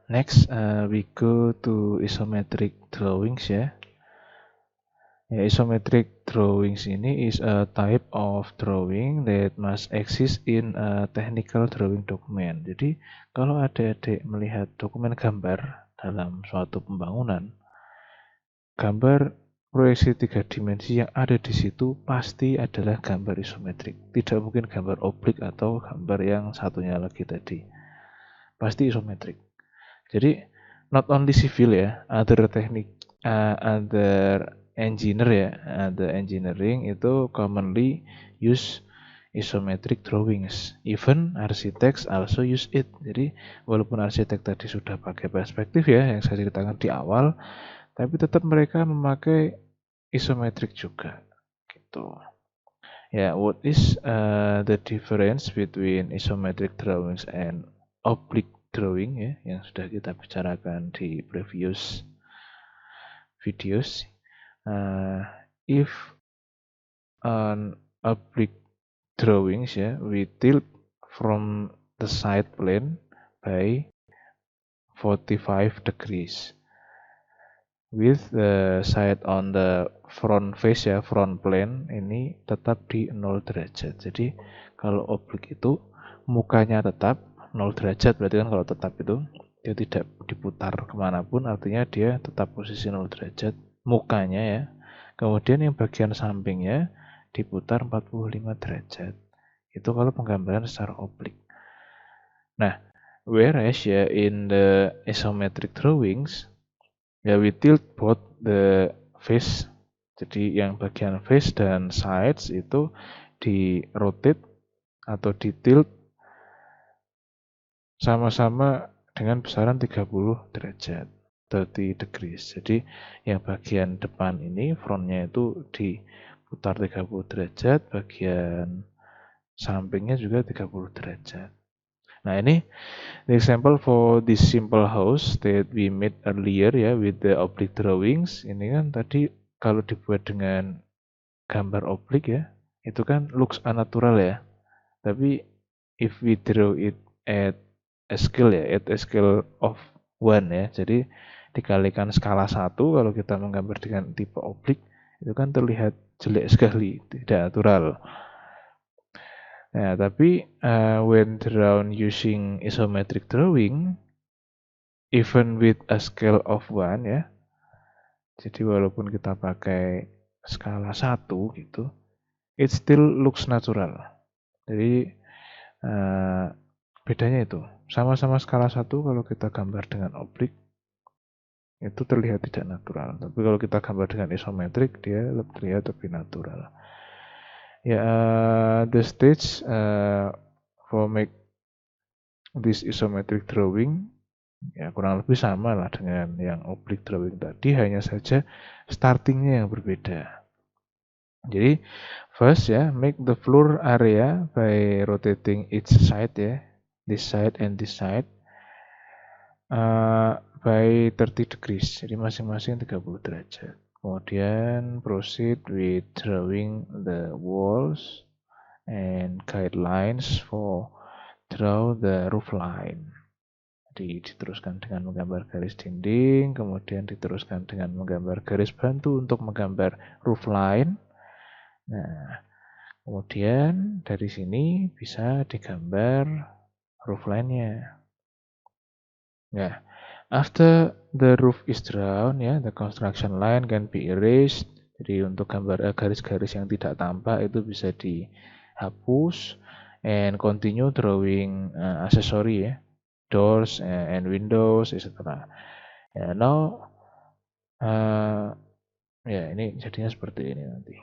Next we go to isometric drawings ya. Isometric drawings ini is a type of drawing that must exist in a technical drawing document. Jadi kalau adik-adik melihat dokumen gambar dalam suatu pembangunan, gambar proyeksi 3 dimensi yang ada di situ pasti adalah gambar isometrik. Tidak mungkin gambar oblik atau gambar yang satunya lagi tadi. Pasti isometrik. Jadi not only civil ya, other engineering itu commonly use isometric drawings. Even architects also use it. Jadi walaupun arsitek tadi sudah pakai perspektif ya yang saya ceritakan di awal, tapi tetap mereka memakai isometric juga gitu. What is the difference between isometric drawings and oblique drawing ya yang sudah kita bicarakan di previous videos. If on oblique drawings ya, we tilt from the side plane by 45 degrees. With the side on the front face ya, front plane ini tetap di 0 derajat. Jadi kalau oblik itu mukanya tetap 0 derajat, berarti kan kalau tetap itu dia tidak diputar kemanapun, artinya dia tetap posisi 0 derajat mukanya ya. Kemudian yang bagian sampingnya diputar 45 derajat. Itu kalau penggambaran secara oblik. Nah, whereas ya in the isometric drawings we tilt both the face, jadi yang bagian face dan sides itu di rotate atau di tilt sama-sama dengan besaran 30 derajat, 30 degrees. Jadi yang bagian depan ini frontnya itu diputar 30 derajat, bagian sampingnya juga 30 derajat. Nah, ini the example for this simple house that we made earlier ya with the oblique drawings. Ini kan tadi kalau dibuat dengan gambar oblik ya, itu kan looks unnatural ya. Tapi if we draw it at a scale ya, at a scale of 1 ya. Jadi dikalikan skala 1 kalau kita menggambar dengan tipe oblik, itu kan terlihat jelek sekali, tidak natural. Nah, tapi when drawn using isometric drawing, even with a scale of 1 ya, jadi walaupun kita pakai skala 1 gitu, it still looks natural. Jadi bedanya itu, sama-sama skala 1 kalau kita gambar dengan oblik, itu terlihat tidak natural. Tapi kalau kita gambar dengan isometrik, dia terlihat lebih natural. The stage for make this isometric drawing ya kurang lebih sama lah dengan yang oblique drawing tadi, hanya saja startingnya yang berbeda. Jadi first ya, make the floor area by rotating each side ya, this side and this side by 30 degrees, jadi masing-masing 30 derajat. Kemudian proceed with drawing the walls and guidelines for draw the roof line. Jadi diteruskan dengan menggambar garis dinding, kemudian diteruskan dengan menggambar garis bantu untuk menggambar roof line. Nah, kemudian dari sini bisa digambar roof line-nya. Nah, after the roof is drawn, ya, the construction line can be erased. Jadi untuk gambar garis-garis yang tidak tampak itu bisa dihapus. And continue drawing accessory ya, doors and windows, etc. Ya, now ya ini jadinya seperti ini nanti.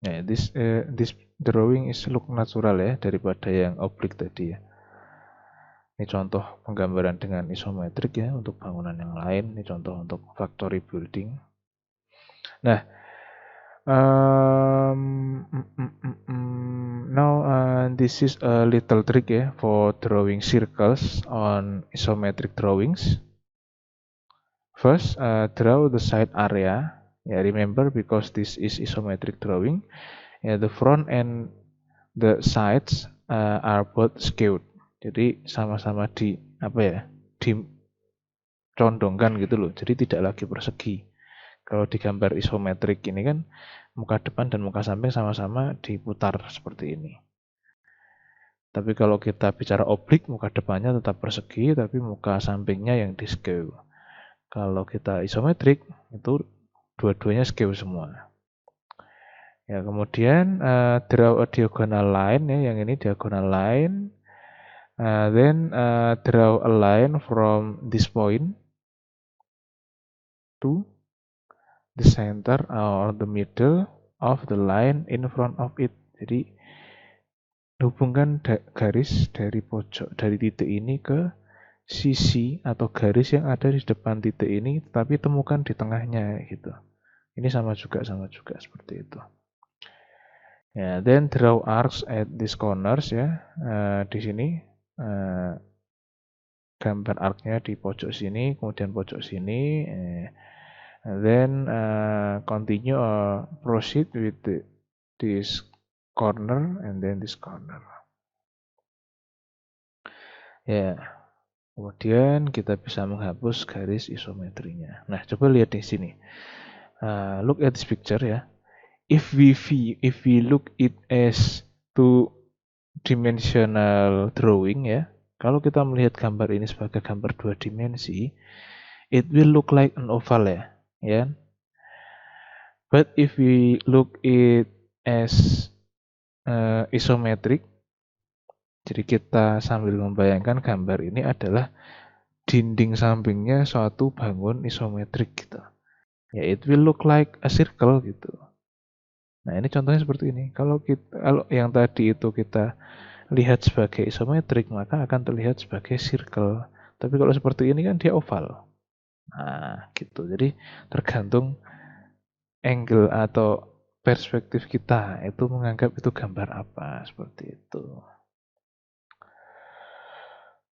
Nah, this drawing is look natural ya daripada yang oblik tadi ya. Ini contoh penggambaran dengan isometrik ya untuk bangunan yang lain. Ini contoh untuk factory building. Nah, now this is a little trick ya for drawing circles on isometric drawings. First, draw the side area. Yeah, remember because this is isometric drawing. Yeah, the front and the sides are both skewed. Jadi sama-sama dicondongkan gitu loh. Jadi tidak lagi persegi. Kalau di gambar isometrik ini kan muka depan dan muka samping sama-sama diputar seperti ini. Tapi kalau kita bicara oblik, muka depannya tetap persegi, tapi muka sampingnya yang di skew. Kalau kita isometrik, itu dua-duanya skew semua. Ya, kemudian draw a diagonal line ya, yang ini diagonal line. Then draw a line from this point to the center or the middle of the line in front of it. Jadi hubungkan garis dari pojok dari titik ini ke sisi atau garis yang ada di depan titik ini, tapi temukan di tengahnya gitu. Ini sama juga seperti itu. Ya, then draw arcs at these corners ya. Di sini gambar arcnya di pojok sini, kemudian pojok sini. Then continue proceed with this corner and then this corner. Ya, kemudian kita bisa menghapus garis isometrinya. Nah, coba lihat di sini. Look at this picture ya. If we look it as two-dimensional drawing ya, kalau kita melihat gambar ini sebagai gambar dua dimensi, it will look like an oval ya. But if we look it as isometric, jadi kita sambil membayangkan gambar ini adalah dinding sampingnya suatu bangun isometrik gitu. Ya, it will look like a circle gitu. Nah, ini contohnya seperti ini. Kalau yang tadi itu kita lihat sebagai isometrik, maka akan terlihat sebagai circle. Tapi kalau seperti ini kan dia oval. Nah, gitu. Jadi tergantung angle atau perspektif kita itu menganggap itu gambar apa, seperti itu.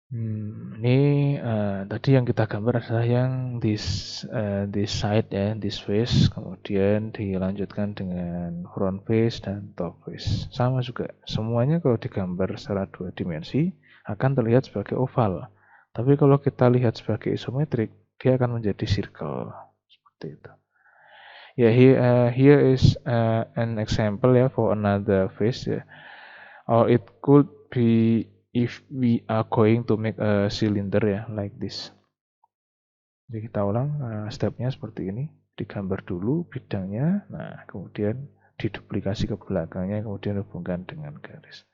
Ini tadi yang kita gambar adalah yang this side ya, this face, kemudian dilanjutkan dengan front face dan top face. Sama juga, semuanya kalau digambar secara dua dimensi akan terlihat sebagai oval. Tapi kalau kita lihat sebagai isometrik, dia akan menjadi circle seperti itu. Ya, here is an example ya for another face ya. Or it could be if we are going to make a cylinder ya, like this. Jadi kita ulang stepnya seperti ini. Digambar dulu bidangnya, nah kemudian diduplikasi ke belakangnya, kemudian hubungkan dengan garis.